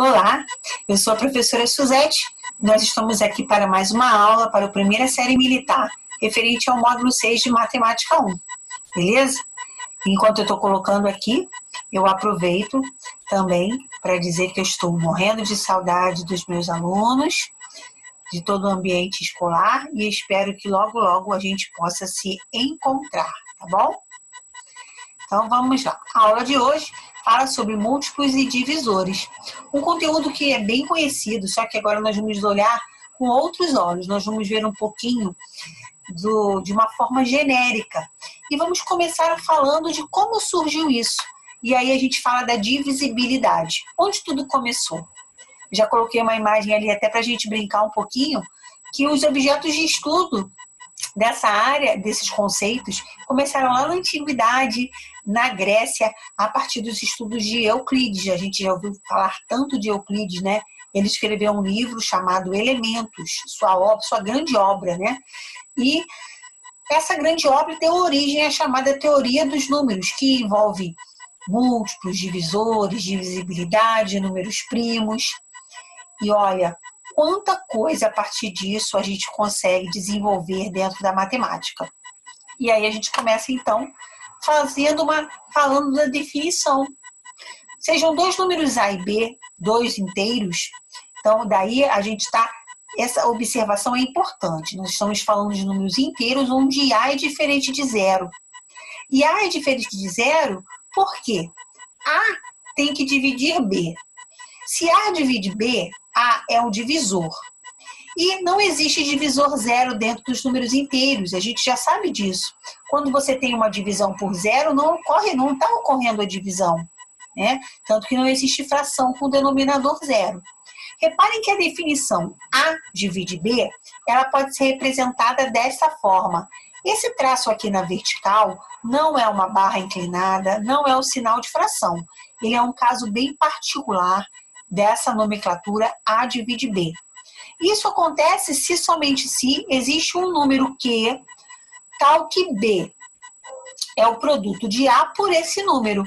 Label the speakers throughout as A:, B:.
A: Olá, eu sou a professora Suzete. Nós estamos aqui para mais uma aula para a primeira série militar, referente ao módulo 6 de Matemática 1, beleza? Enquanto eu estou colocando aqui, eu aproveito também para dizer que eu estou morrendo de saudade dos meus alunos, de todo o ambiente escolar e espero que logo, logo a gente possa se encontrar, tá bom? Então vamos lá. A aula de hoje fala sobre múltiplos e divisores. Um conteúdo que é bem conhecido, só que agora nós vamos olhar com outros olhos. Nós vamos ver um pouquinho de uma forma genérica. E vamos começar falando de como surgiu isso. E aí a gente fala da divisibilidade. Onde tudo começou? Já coloquei uma imagem ali até para a gente brincar um pouquinho, que os objetos de estudo dessa área, desses conceitos, começaram lá na Antiguidade, na Grécia, a partir dos estudos de Euclides. A gente já ouviu falar tanto de Euclides, né? Ele escreveu um livro chamado Elementos, sua grande obra, né? E essa grande obra deu origem à chamada teoria dos números, que envolve múltiplos, divisores, divisibilidade, números primos. E olha, quanta coisa a partir disso a gente consegue desenvolver dentro da matemática. E aí a gente começa então falando da definição. Sejam dois números A e B, dois inteiros, então daí a gente está, essa observação é importante. Nós estamos falando de números inteiros onde A é diferente de zero. E A é diferente de zero por quê? A tem que dividir B. Se A divide B, A é um divisor. E não existe divisor zero dentro dos números inteiros, a gente já sabe disso. Quando você tem uma divisão por zero, não está ocorrendo a divisão, né? Tanto que não existe fração com denominador zero. Reparem que a definição A divide B, ela pode ser representada dessa forma. Esse traço aqui na vertical não é uma barra inclinada, não é um sinal de fração. Ele é um caso bem particular dessa nomenclatura A divide B. Isso acontece se somente se existe um número Q, tal que B é o produto de A por esse número.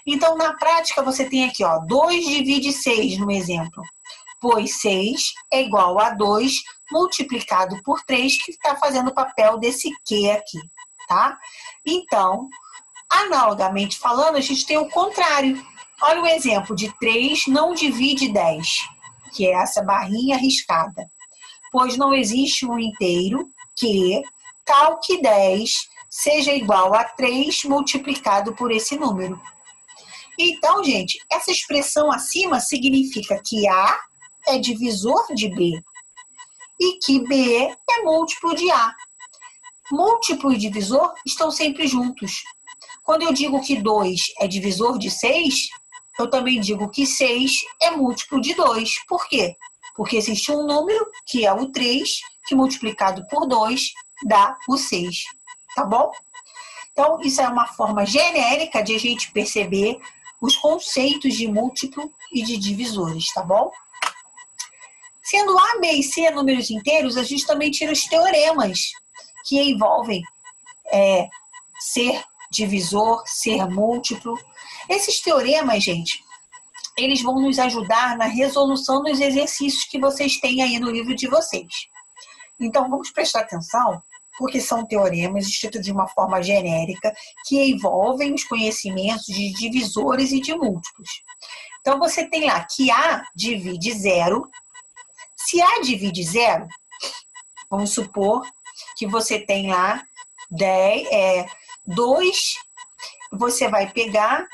A: Então, na prática, você tem aqui, ó, 2 divide 6 no exemplo, pois 6 é igual a 2 multiplicado por 3, que está fazendo o papel desse Q aqui, tá? Então, analogamente falando, a gente tem o contrário. Olha o exemplo de 3 não divide 10, que é essa barrinha riscada. Pois não existe um inteiro que, tal que 10, seja igual a 3 multiplicado por esse número. Então, gente, essa expressão acima significa que A é divisor de B e que B é múltiplo de A. Múltiplo e divisor estão sempre juntos. Quando eu digo que 2 é divisor de 6, eu também digo que 6 é múltiplo de 2. Por quê? Porque existe um número, que é o 3, que multiplicado por 2 dá o 6. Tá bom? Então, isso é uma forma genérica de a gente perceber os conceitos de múltiplo e de divisores, tá bom? Sendo A, B e C números inteiros, a gente também tira os teoremas, que envolvem ser divisor, ser múltiplo. Esses teoremas, gente, eles vão nos ajudar na resolução dos exercícios que vocês têm aí no livro de vocês. Então, vamos prestar atenção, porque são teoremas escritos de uma forma genérica que envolvem os conhecimentos de divisores e de múltiplos. Então, você tem lá que A divide zero. Se A divide zero, vamos supor que você tem lá 2, você vai pegar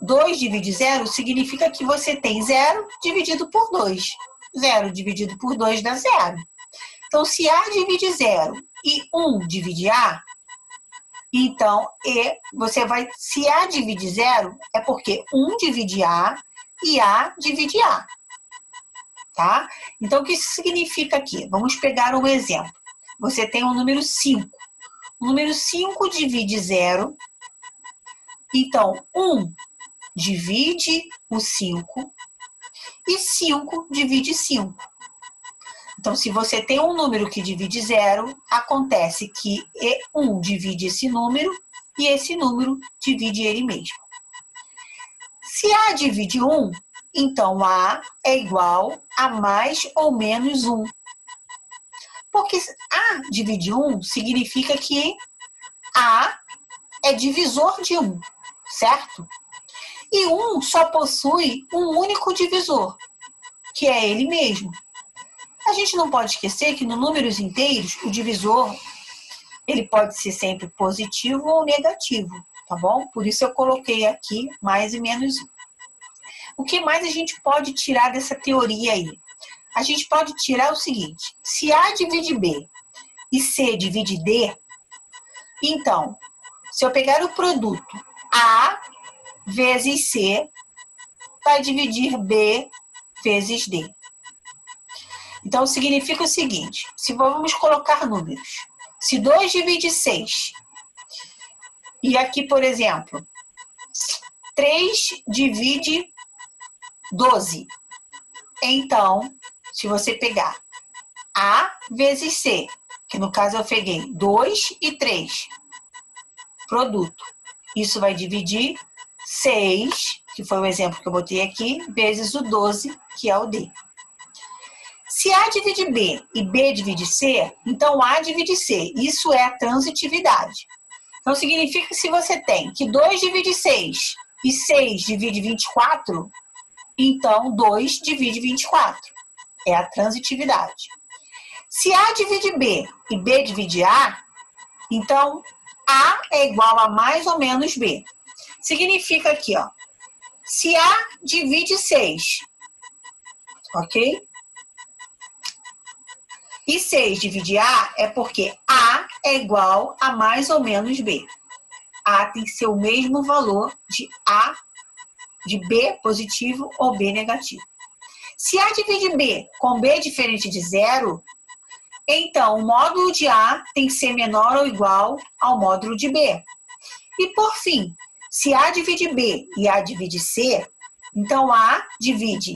A: 2 divide 0 significa que você tem 0 dividido por 2. 0 dividido por 2 dá 0. Então, se A divide 0 e 1 divide A, então se A divide 0, é porque 1 divide A e A divide A. Tá? Então, o que isso significa aqui? Vamos pegar um exemplo. Você tem o número 5. O número 5 divide 0. Então, 1 divide o 5 e 5 divide 5. Então, se você tem um número que divide 0, acontece que 1 divide esse número e esse número divide ele mesmo. Se A divide 1, então A é igual a mais ou menos 1. Porque A divide 1 significa que A é divisor de 1, certo? E 1 só possui um único divisor, que é ele mesmo. A gente não pode esquecer que no números inteiros, o divisor ele pode ser sempre positivo ou negativo, tá bom? Por isso eu coloquei aqui mais e menos 1. O que mais a gente pode tirar dessa teoria aí? A gente pode tirar o seguinte: se A divide B e C divide D, então, se eu pegar o produto A vezes C, vai dividir B vezes D. Então, significa o seguinte: se vamos colocar números, se 2 divide 6, e aqui, por exemplo, 3 divide 12, então, se você pegar A vezes C, que no caso eu peguei 2 e 3, produto, isso vai dividir 6, que foi o exemplo que eu botei aqui, vezes o 12, que é o D. Se A divide B e B divide C, então A divide C. Isso é a transitividade. Então, significa que se você tem que 2 divide 6 e 6 divide 24, então 2 divide 24. É a transitividade. Se A divide B e B divide A, então A é igual a mais ou menos B. Significa aqui, ó, se A divide 6, ok? E 6 divide A é porque A é igual a mais ou menos B. A tem que ser o mesmo valor de A, de B positivo ou B negativo. Se A divide B com B diferente de 0, então o módulo de A tem que ser menor ou igual ao módulo de B. E por fim, se A divide B e A divide C, então A divide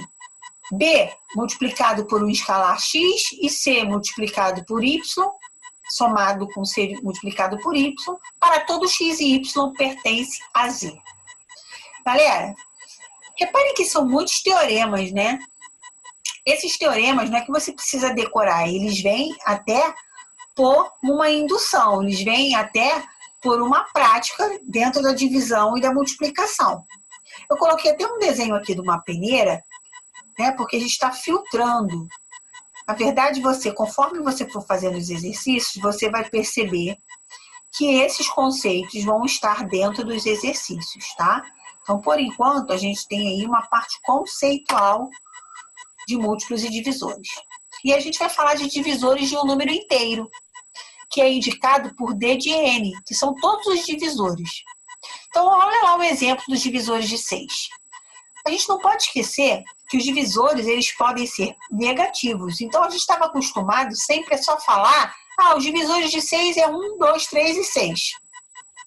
A: B multiplicado por um escalar x e C multiplicado por y, somado com C multiplicado por y, para todo x e y pertence a Z. Galera, reparem que são muitos teoremas, né? Esses teoremas não é que você precisa decorar, eles vêm até por uma indução, eles vêm até por uma prática dentro da divisão e da multiplicação. Eu coloquei até um desenho aqui de uma peneira, né, porque a gente está filtrando. Na verdade, conforme você for fazendo os exercícios, você vai perceber que esses conceitos vão estar dentro dos exercícios, tá? Então, por enquanto, a gente tem aí uma parte conceitual de múltiplos e divisores. E a gente vai falar de divisores de um número inteiro, que é indicado por D de N, que são todos os divisores. Então, olha lá o exemplo dos divisores de 6. A gente não pode esquecer que os divisores eles podem ser negativos. Então, a gente estava acostumado sempre a só falar os divisores de 6 é 1, 2, 3 e 6.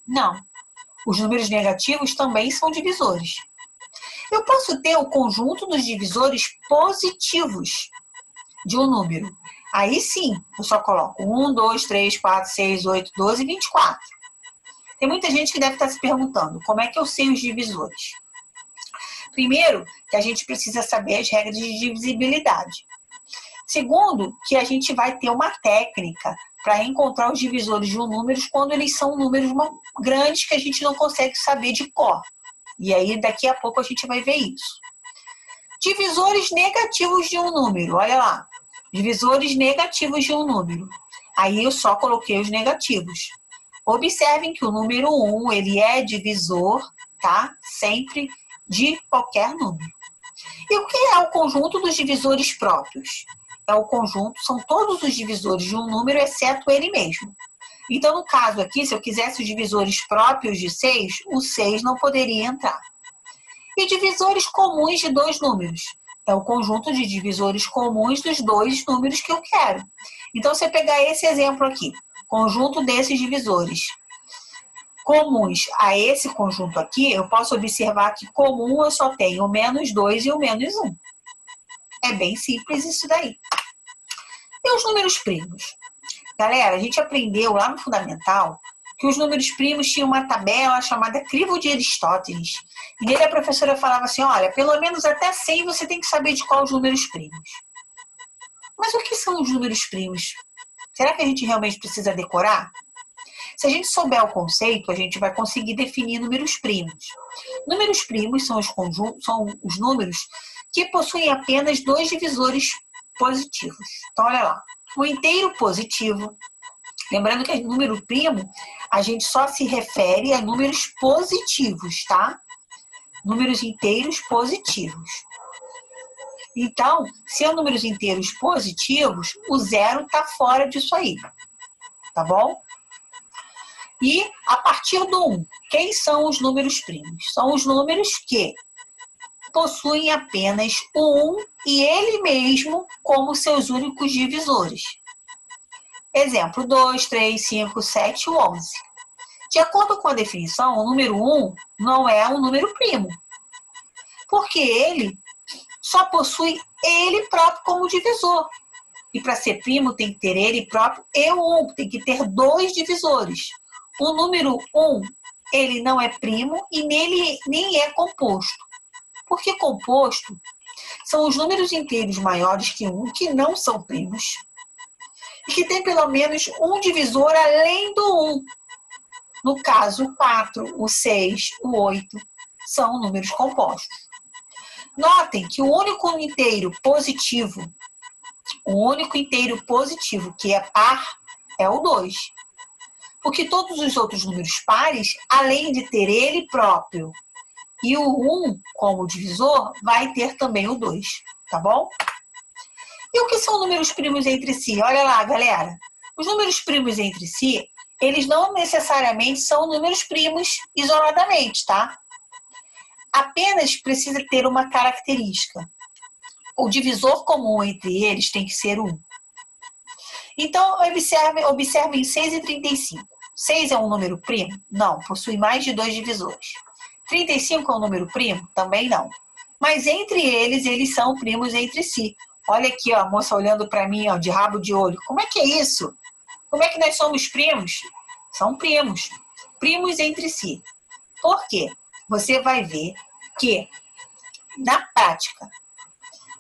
A: Não. Os números negativos também são divisores. Eu posso ter o conjunto dos divisores positivos de um número. Aí sim, eu só coloco 1, 2, 3, 4, 6, 8, 12 e 24. Tem muita gente que deve estar se perguntando, como é que eu sei os divisores? Primeiro, que a gente precisa saber as regras de divisibilidade. Segundo, que a gente vai ter uma técnica para encontrar os divisores de um número quando eles são números grandes que a gente não consegue saber de cor. E aí, daqui a pouco, a gente vai ver isso. Divisores negativos de um número, olha lá. Divisores negativos de um número. Aí eu só coloquei os negativos. Observem que o número 1, ele é divisor, tá? Sempre de qualquer número. E o que é o conjunto dos divisores próprios? É o conjunto, são todos os divisores de um número, exceto ele mesmo. Então, no caso aqui, se eu quisesse os divisores próprios de 6, o 6 não poderia entrar. E divisores comuns de dois números. É o conjunto de divisores comuns dos dois números que eu quero. Então, se eu pegar esse exemplo aqui, conjunto desses divisores comuns a esse conjunto aqui, eu posso observar que comum eu só tenho o menos 2 e o menos 1. É bem simples isso daí. E os números primos? Galera, a gente aprendeu lá no Fundamental que os números primos tinham uma tabela chamada Crivo de Aristóteles, E nele a professora falava assim, olha, pelo menos até 100 você tem que saber de qual os números primos. Mas o que são os números primos? Será que a gente realmente precisa decorar? Se a gente souber o conceito, a gente vai conseguir definir números primos. Números primos são os números que possuem apenas dois divisores positivos. Então, olha lá. O inteiro positivo, lembrando que número primo, a gente só se refere a números positivos, tá? Números inteiros positivos. Então, se é números inteiros positivos, o zero está fora disso aí, tá bom? E a partir do 1, quem são os números primos? São os números que possuem apenas o 1 e ele mesmo como seus únicos divisores. Exemplo, 2, 3, 5, 7 e 11. De acordo com a definição, o número 1 não é um número primo, porque ele só possui ele próprio como divisor. E para ser primo tem que ter ele próprio e o 1, tem que ter dois divisores. O número 1, ele não é primo e nele nem é composto. Porque composto são os números inteiros maiores que 1, que não são primos, e que tem pelo menos um divisor além do 1. No caso, o 4, o 6, o 8 são números compostos. Notem que o único inteiro positivo que é par é o 2. Porque todos os outros números pares, além de ter ele próprio e o 1 como divisor, vai ter também o 2, tá bom? E o que são números primos entre si? Olha lá, galera. Os números primos entre si, eles não necessariamente são números primos isoladamente, tá? Apenas precisa ter uma característica. O divisor comum entre eles tem que ser 1. Então, observem 6 e 35. 6 é um número primo? Não, possui mais de dois divisores. 35 é um número primo? Também não. Mas entre eles, eles são primos entre si. Olha aqui, ó, a moça olhando para mim, ó, de rabo de olho. Como é que é isso? Como é que nós somos primos? São primos. Primos entre si. Por quê? Você vai ver que, na prática,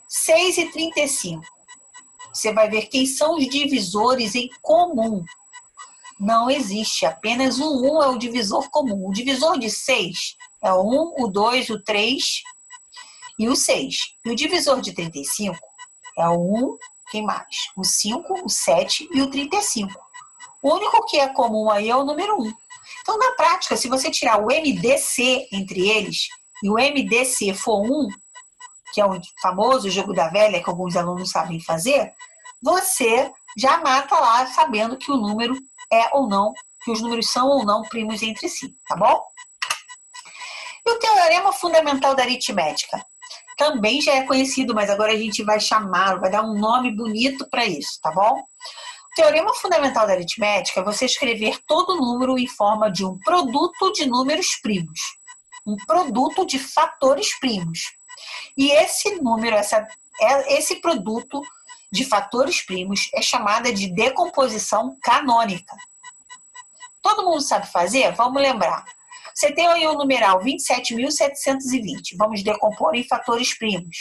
A: 6 e 35, você vai ver quem são os divisores em comum. Não existe, apenas o 1 é o divisor comum. O divisor de 6 é o 1, o 2, o 3 e o 6. E o divisor de 35 é o 1, quem mais? O 5, o 7 e o 35. O único que é comum aí é o número 1. Então, na prática, se você tirar o MDC entre eles e o MDC for 1, que é o famoso jogo da velha que alguns alunos sabem fazer, você já mata lá sabendo que o número é ou não, que os números são ou não primos entre si, tá bom? E o teorema fundamental da aritmética? Também já é conhecido, mas agora a gente vai chamar, vai dar um nome bonito para isso, tá bom? O teorema fundamental da aritmética é você escrever todo número em forma de um produto de números primos, um produto de fatores primos. E esse número, esse produto de fatores primos é chamada de decomposição canônica. Todo mundo sabe fazer? Vamos lembrar. Você tem aí o numeral 27.720. Vamos decompor em fatores primos.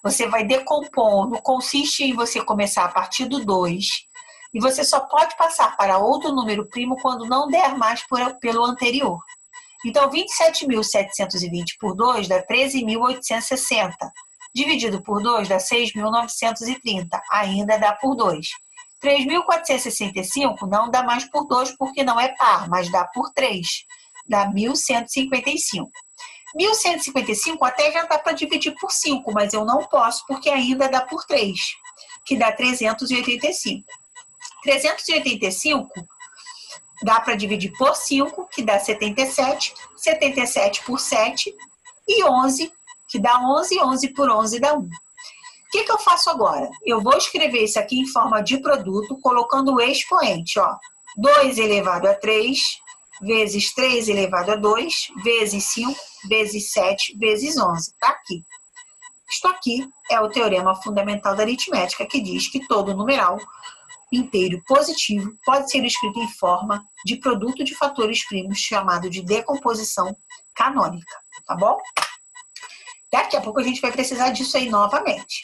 A: Você vai decompondo, consiste em você começar a partir do 2 e você só pode passar para outro número primo quando não der mais pelo anterior. Então, 27.720 por 2 dá 13.860. Dividido por 2 dá 6.930. Ainda dá por 2. 3.465 não dá mais por 2 porque não é par, mas dá por 3. Dá 1.155. 1.155 até já dá para dividir por 5, mas eu não posso porque ainda dá por 3, que dá 385. 385 dá para dividir por 5, que dá 77. 77 por 7 e 11, que dá 11. 11 por 11 dá 1. O que eu faço agora? Eu vou escrever isso aqui em forma de produto, colocando o expoente, ó. 2 elevado a 3, vezes 3 elevado a 2, vezes 5, vezes 7, vezes 11. Tá aqui. Isto aqui é o teorema fundamental da aritmética, que diz que todo numeral inteiro positivo pode ser escrito em forma de produto de fatores primos, chamado de decomposição canônica. tá bom? Daqui a pouco a gente vai precisar disso aí novamente.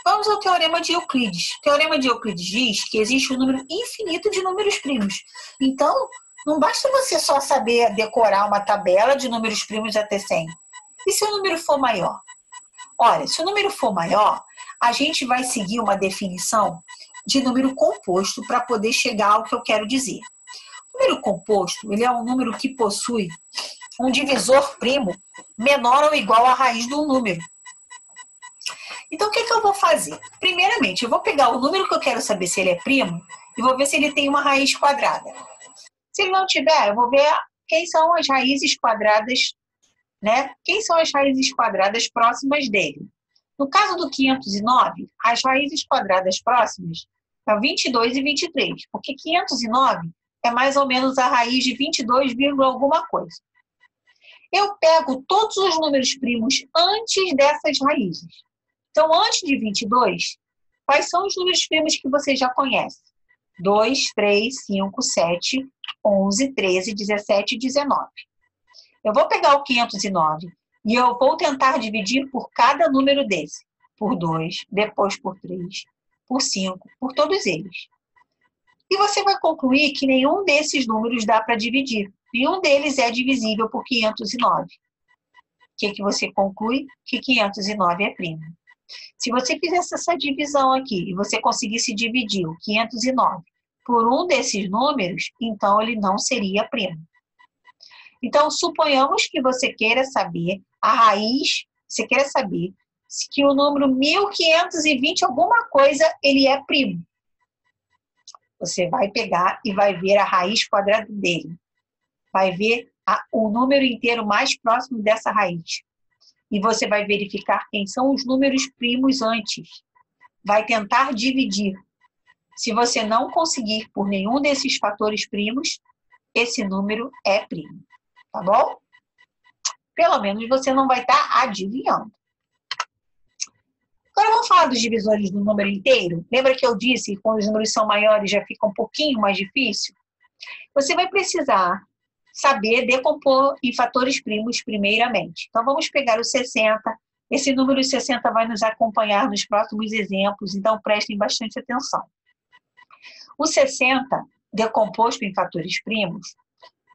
A: Vamos ao Teorema de Euclides. O Teorema de Euclides diz que existe um número infinito de números primos. Então, não basta você só saber decorar uma tabela de números primos até 100. E se o número for maior? Olha, se o número for maior, a gente vai seguir uma definição de número composto para poder chegar ao que eu quero dizer. O número composto, ele é um número que possui um divisor primo menor ou igual à raiz do número. Então, o que eu vou fazer? Primeiramente, eu vou pegar o número que eu quero saber se ele é primo e vou ver se ele tem uma raiz quadrada. Se ele não tiver, eu vou ver quem são as raízes quadradas, né? Quem são as raízes quadradas próximas dele. No caso do 509, as raízes quadradas próximas são 22 e 23, porque 509 é mais ou menos a raiz de 22, alguma coisa. Eu pego todos os números primos antes dessas raízes. Então, antes de 22, quais são os números primos que você já conhece? 2, 3, 5, 7, 11, 13, 17 e 19. Eu vou pegar o 509 e eu vou tentar dividir por cada número desse. Por 2, depois por 3, por 5, por todos eles. E você vai concluir que nenhum desses números dá para dividir. Nenhum deles é divisível por 509. O que você conclui? Que 509 é primo. Se você fizesse essa divisão aqui e você conseguisse dividir o 509 por um desses números, então ele não seria primo. Então, suponhamos que você queira saber a raiz, você queira saber que o número 1520 alguma coisa, ele é primo. Você vai pegar e vai ver a raiz quadrada dele. Vai ver o número inteiro mais próximo dessa raiz. E você vai verificar quem são os números primos antes. Vai tentar dividir. Se você não conseguir por nenhum desses fatores primos, esse número é primo. Tá bom? Pelo menos você não vai estar adivinhando. Agora vamos falar dos divisores do número inteiro? Lembra que eu disse que quando os números são maiores já fica um pouquinho mais difícil? Você vai precisar saber decompor em fatores primos primeiramente. Então, vamos pegar o 60. Esse número 60 vai nos acompanhar nos próximos exemplos, então prestem bastante atenção. O 60, decomposto em fatores primos,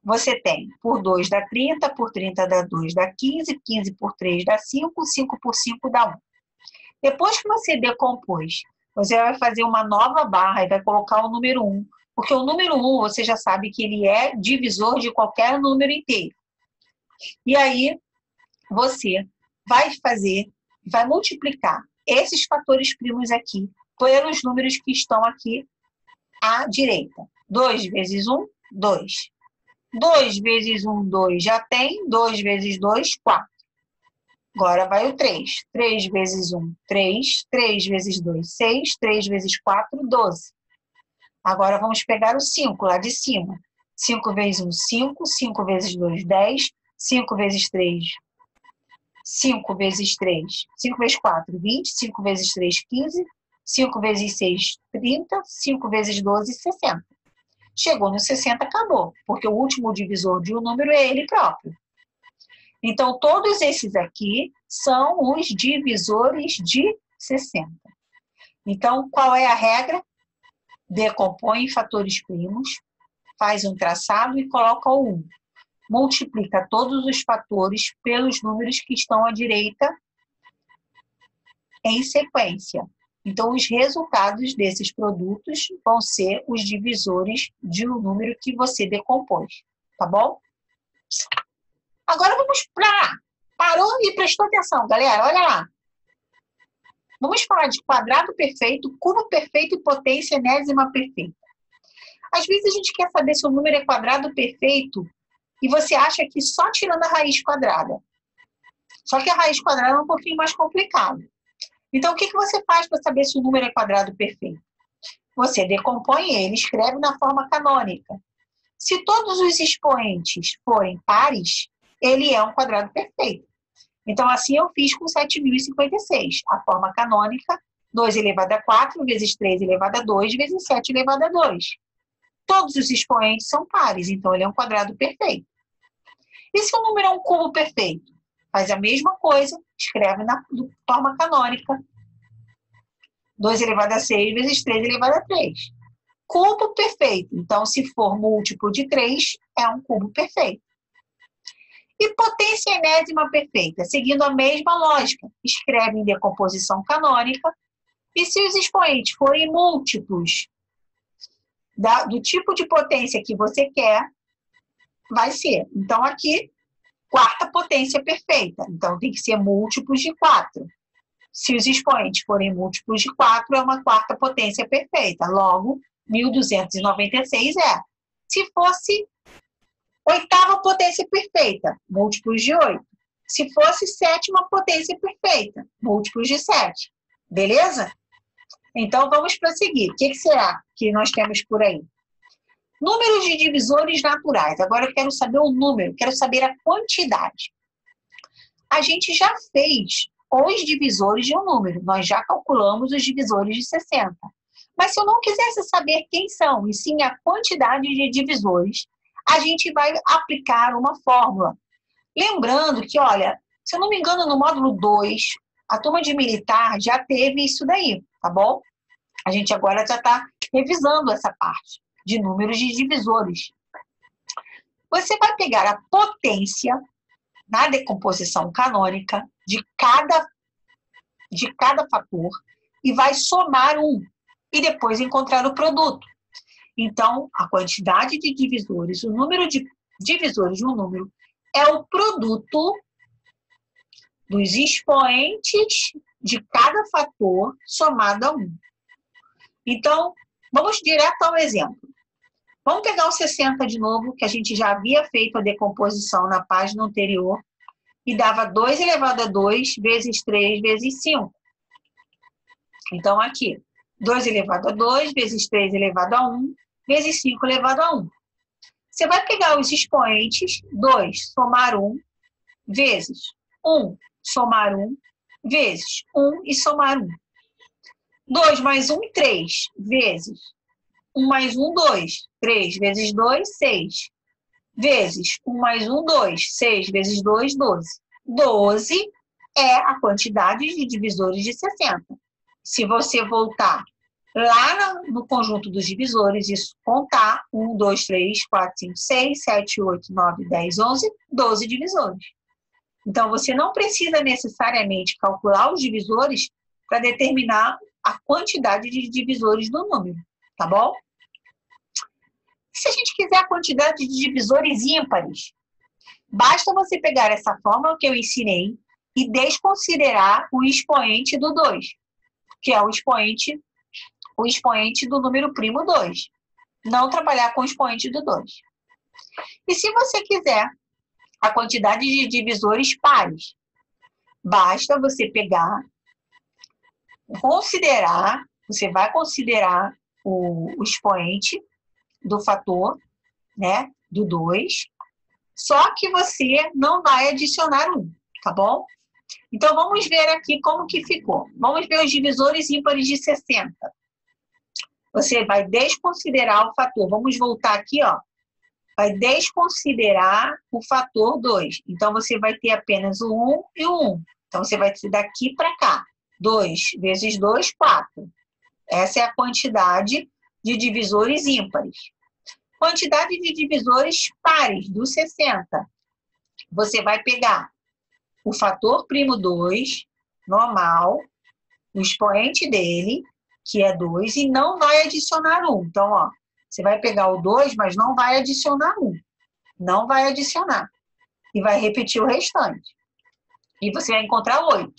A: você tem por 2 dá 30, por 30 dá 2 dá 15, 15 por 3 dá 5, 5 por 5 dá 1. Depois que você decompôs, você vai fazer uma nova barra e vai colocar o número 1. Porque o número 1, você já sabe que ele é divisor de qualquer número inteiro. E aí, você vai multiplicar esses fatores primos aqui pelos números que estão aqui à direita. 2 vezes 1, 2. 2 vezes 1, 2 já tem. 2 vezes 2, 4. Agora vai o 3. 3 vezes 1, 3. 3 vezes 2, 6. 3 vezes 4, 12. Agora vamos pegar o 5 lá de cima. 5 vezes 1, 5. 5 vezes 2, 10. 5 vezes 3, 5 vezes 3. 5 vezes 4, 20. 5 vezes 3, 15. 5 vezes 6, 30. 5 vezes 12, 60. Chegou no 60, acabou. Porque o último divisor de um número é ele próprio. Então, todos esses aqui são os divisores de 60. Então, qual é a regra? Decompõe em fatores primos, faz um traçado e coloca o 1. Multiplica todos os fatores pelos números que estão à direita em sequência. Então, os resultados desses produtos vão ser os divisores de um número que você decompôs. Tá bom? Agora vamos para... Parou e prestou atenção, galera. Olha lá. Vamos falar de quadrado perfeito, cubo perfeito e potência enésima perfeita. Às vezes a gente quer saber se o número é quadrado perfeito e você acha que só tirando a raiz quadrada. Só que a raiz quadrada é um pouquinho mais complicado. Então, o que você faz para saber se o número é quadrado perfeito? Você decompõe ele, escreve na forma canônica. Se todos os expoentes forem pares, ele é um quadrado perfeito. Então, assim eu fiz com 7.056. A forma canônica, 2 elevado a 4 vezes 3 elevado a 2 vezes 7 elevado a 2. Todos os expoentes são pares, então ele é um quadrado perfeito. E se o número é um cubo perfeito? Faz a mesma coisa, escreve na forma canônica. 2 elevado a 6 vezes 3 elevado a 3. Cubo perfeito. Então, se for múltiplo de 3, é um cubo perfeito. E potência enésima perfeita, seguindo a mesma lógica. Escreve em decomposição canônica. E se os expoentes forem múltiplos do tipo de potência que você quer, vai ser. Então, aqui, quarta potência perfeita. Então, tem que ser múltiplos de 4. Se os expoentes forem múltiplos de 4, é uma quarta potência perfeita. Logo, 1296 é. Se fosse oitava potência perfeita, múltiplos de 8. Se fosse sétima potência perfeita, múltiplos de 7. Beleza? Então, vamos prosseguir. O que será que nós temos por aí? Números de divisores naturais. Agora eu quero saber o número, quero saber a quantidade. A gente já fez os divisores de um número. Nós já calculamos os divisores de 60. Mas se eu não quisesse saber quem são, e sim a quantidade de divisores, a gente vai aplicar uma fórmula. Lembrando que, olha, se eu não me engano, no módulo 2, a turma de militar já teve isso daí, tá bom? A gente agora já está revisando essa parte de números de divisores. Você vai pegar a potência na decomposição canônica de cada fator e vai somar um e depois encontrar o produto. Então, a quantidade de divisores, o número de divisores de um número é o produto dos expoentes de cada fator somado a 1. Então, vamos direto ao exemplo. Vamos pegar o 60 de novo, que a gente já havia feito a decomposição na página anterior, e dava 2 elevado a 2 vezes 3 vezes 5. Então, aqui, 2 elevado a 2 vezes 3 elevado a 1 vezes 5 elevado a 1. Você vai pegar os expoentes, 2 somar 1 vezes 1 somar 1 vezes 1 e somar 1. 2 mais 1, 3 vezes 1 mais 1, 2. 3 vezes 2, 6. Vezes 1 mais 1, 2. 6 vezes 2, 12. 12 é a quantidade de divisores de 60. Se você voltar lá no conjunto dos divisores, isso contar 1, 2, 3, 4, 5, 6, 7, 8, 9, 10, 11, 12 divisores. Então, você não precisa necessariamente calcular os divisores para determinar a quantidade de divisores do número, tá bom? Se a gente quiser a quantidade de divisores ímpares, basta você pegar essa fórmula que eu ensinei e desconsiderar o expoente do 2, que é o expoente do número primo 2. Não trabalhar com o expoente do 2. E se você quiser a quantidade de divisores pares, basta você pegar, você vai considerar o expoente do fator, né, do 2, só que você não vai adicionar 1, tá bom? Então, vamos ver aqui como que ficou. Vamos ver os divisores ímpares de 60. Você vai desconsiderar o fator. Vamos voltar aqui, ó. Vai desconsiderar o fator 2. Então, você vai ter apenas o 1 e o 1. Então, você vai ter daqui para cá. 2 vezes 2, 4. Essa é a quantidade de divisores ímpares. Quantidade de divisores pares do 60. Você vai pegar o fator primo 2, normal, o expoente dele, que é 2, e não vai adicionar 1. Então, ó, você vai pegar o 2, mas não vai adicionar 1. Não vai adicionar. E vai repetir o restante. E você vai encontrar 8.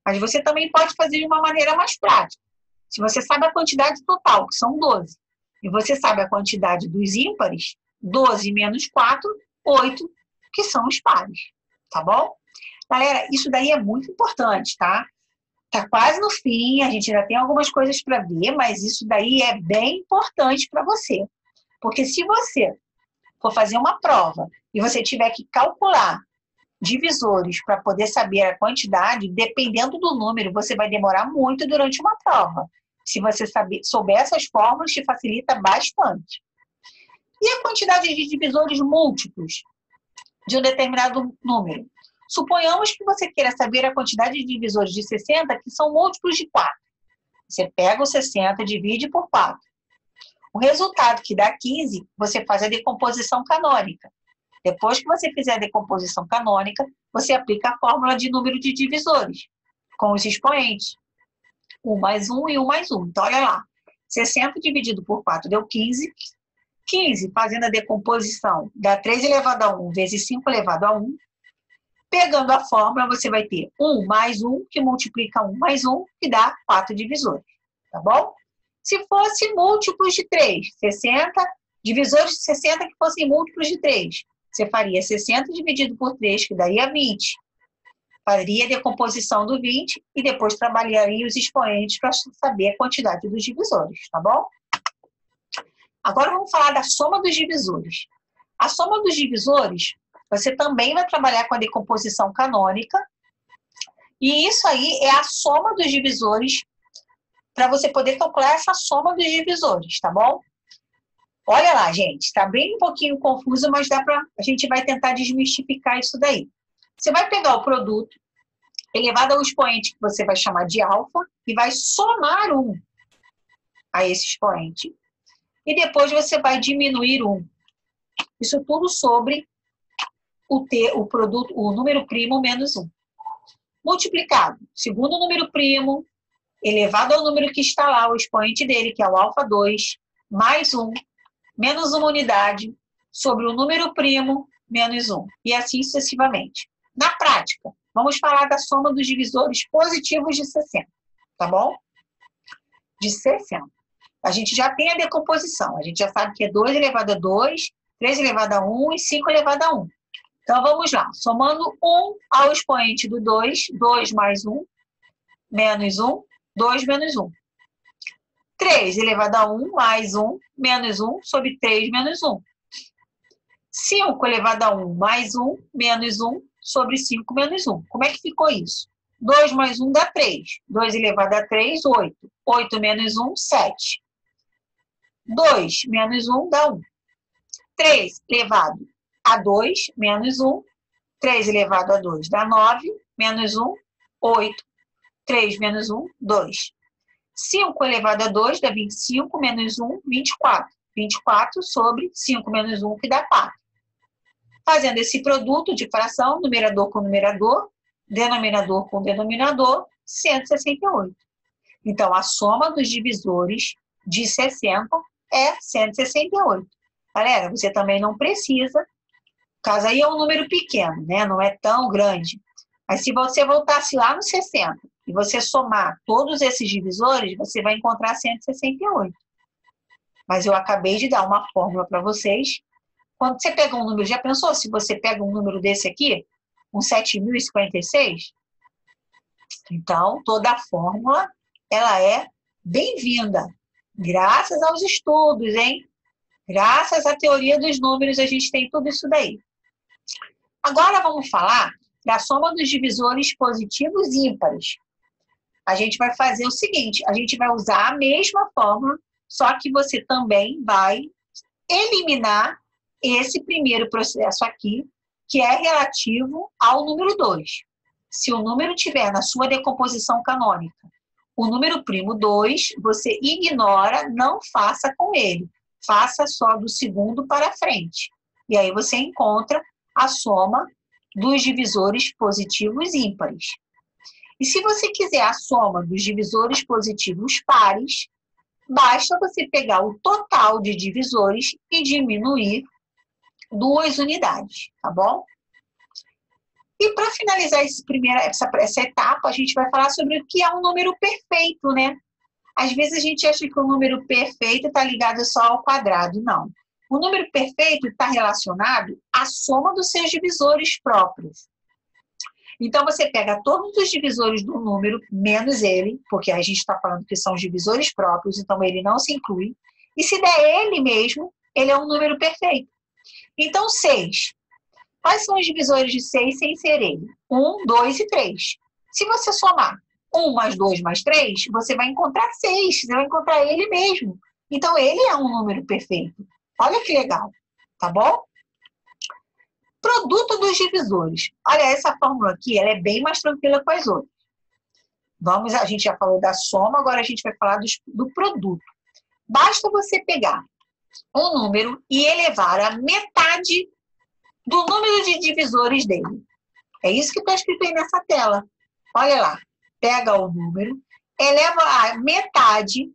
A: Mas você também pode fazer de uma maneira mais prática. Se você sabe a quantidade total, que são 12, e você sabe a quantidade dos ímpares, 12 menos 4, 8, que são os pares. Tá bom? Galera, isso daí é muito importante, tá? Tá quase no fim, a gente ainda tem algumas coisas para ver, mas isso daí é bem importante para você. Porque se você for fazer uma prova e você tiver que calcular divisores para poder saber a quantidade, dependendo do número, você vai demorar muito durante uma prova. Se você souber essas fórmulas, te facilita bastante. E a quantidade de divisores múltiplos de um determinado número? Suponhamos que você queira saber a quantidade de divisores de 60 que são múltiplos de 4. Você pega o 60 e divide por 4. O resultado que dá 15, você faz a decomposição canônica. Depois que você fizer a decomposição canônica, você aplica a fórmula de número de divisores, com os expoentes. 1 mais 1 e 1 mais 1. Então, olha lá. 60 dividido por 4 deu 15. 15, fazendo a decomposição, dá 3 elevado a 1 vezes 5 elevado a 1. Pegando a fórmula, você vai ter 1 mais 1, que multiplica 1 mais 1, que dá 4 divisores. Tá bom? Se fosse múltiplos de 3, 60, divisores de 60 que fossem múltiplos de 3, você faria 60 dividido por 3, que daria 20. Faria a decomposição do 20 e depois trabalharia os expoentes para saber a quantidade dos divisores, tá bom? Agora vamos falar da soma dos divisores. A soma dos divisores, você também vai trabalhar com a decomposição canônica, e isso aí é a soma dos divisores para você poder calcular essa soma dos divisores, tá bom? Olha lá, gente, está bem um pouquinho confuso, mas a gente vai tentar desmistificar isso daí. Você vai pegar o produto elevado ao expoente que você vai chamar de alfa e vai somar 1 a esse expoente. E depois você vai diminuir 1. Isso tudo sobre o produto, o número primo menos 1. Multiplicado, segundo número primo, elevado ao número que está lá, o expoente dele, que é o alfa 2, mais 1, menos uma unidade, sobre o número primo menos 1. E assim sucessivamente. Na prática, vamos falar da soma dos divisores positivos de 60, tá bom? De 60. A gente já tem a decomposição. A gente já sabe que é 2 elevado a 2, 3 elevado a 1 e 5 elevado a 1. Então, vamos lá. Somando 1 ao expoente do 2, 2 mais 1, menos 1, 2 menos 1. 3 elevado a 1 mais 1, menos 1, sobre 3 menos 1. 5 elevado a 1 mais 1, menos 1, sobre 5 menos 1. Como é que ficou isso? 2 mais 1 dá 3. 2 elevado a 3, 8. 8 menos 1, 7. 2 menos 1 dá 1. 3 elevado a 2, menos 1. 3 elevado a 2 dá 9, menos 1, 8. 3 menos 1, 2. 5 elevado a 2 dá 25, menos 1, 24. 24 sobre 5 menos 1, que dá 4. Fazendo esse produto de fração, numerador com numerador, denominador com denominador, 168. Então, a soma dos divisores de 60 é 168. Galera, você também não precisa, caso aí é um número pequeno, né? Não é tão grande. Mas se você voltasse lá no 60 e você somar todos esses divisores, você vai encontrar 168. Mas eu acabei de dar uma fórmula para vocês. Quando você pega um número, já pensou se você pega um número desse aqui, um 7.056? Então, toda a fórmula, ela é bem-vinda. Graças aos estudos, hein? Graças à teoria dos números, a gente tem tudo isso daí. Agora vamos falar da soma dos divisores positivos e ímpares. A gente vai fazer o seguinte, a gente vai usar a mesma fórmula, só que você também vai eliminar esse primeiro processo aqui, que é relativo ao número 2. Se o número tiver na sua decomposição canônica o número primo 2, você ignora, não faça com ele. Faça só do segundo para frente. E aí você encontra a soma dos divisores positivos ímpares. E se você quiser a soma dos divisores positivos pares, basta você pegar o total de divisores e diminuir 2 unidades, tá bom? E para finalizar essa etapa, a gente vai falar sobre o que é um número perfeito, né? Às vezes a gente acha que o número perfeito está ligado só ao quadrado. Não. O número perfeito está relacionado à soma dos seus divisores próprios. Então, você pega todos os divisores do número, menos ele, porque a gente está falando que são os divisores próprios, então ele não se inclui. E se der ele mesmo, ele é um número perfeito. Então, 6. Quais são os divisores de 6 sem ser ele? 1, 2 e 3. Se você somar 1 mais 2 mais 3, você vai encontrar 6. Você vai encontrar ele mesmo. Então, ele é um número perfeito. Olha que legal. Tá bom? Produto dos divisores. Olha, essa fórmula aqui, ela é bem mais tranquila que as outras. A gente já falou da soma, agora a gente vai falar do produto. Basta você pegar um número e elevar a metade do número de divisores dele. É isso que está escrito aí nessa tela. Olha lá. Pega o número, eleva a metade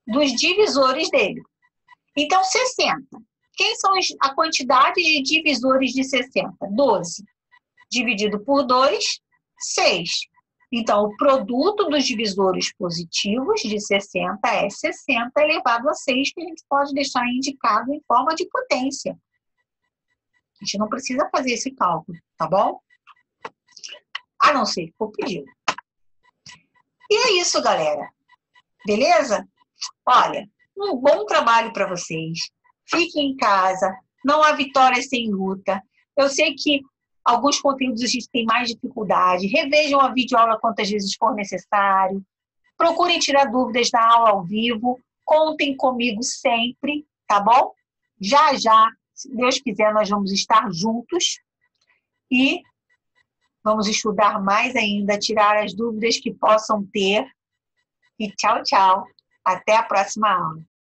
A: dos divisores dele. Então, 60. Quem são a quantidade de divisores de 60? 12. Dividido por 2, 6. Então, o produto dos divisores positivos de 60 é 60 elevado a 6, que a gente pode deixar indicado em forma de potência. A gente não precisa fazer esse cálculo, tá bom? A não ser que for pedido. E é isso, galera. Beleza? Olha, um bom trabalho para vocês. Fiquem em casa. Não há vitória sem luta. Eu sei que alguns conteúdos a gente tem mais dificuldade. Revejam a videoaula quantas vezes for necessário. Procurem tirar dúvidas da aula ao vivo. Contem comigo sempre, tá bom? Já, se Deus quiser, nós vamos estar juntos. E vamos estudar mais ainda, tirar as dúvidas que possam ter. E tchau, tchau. Até a próxima aula.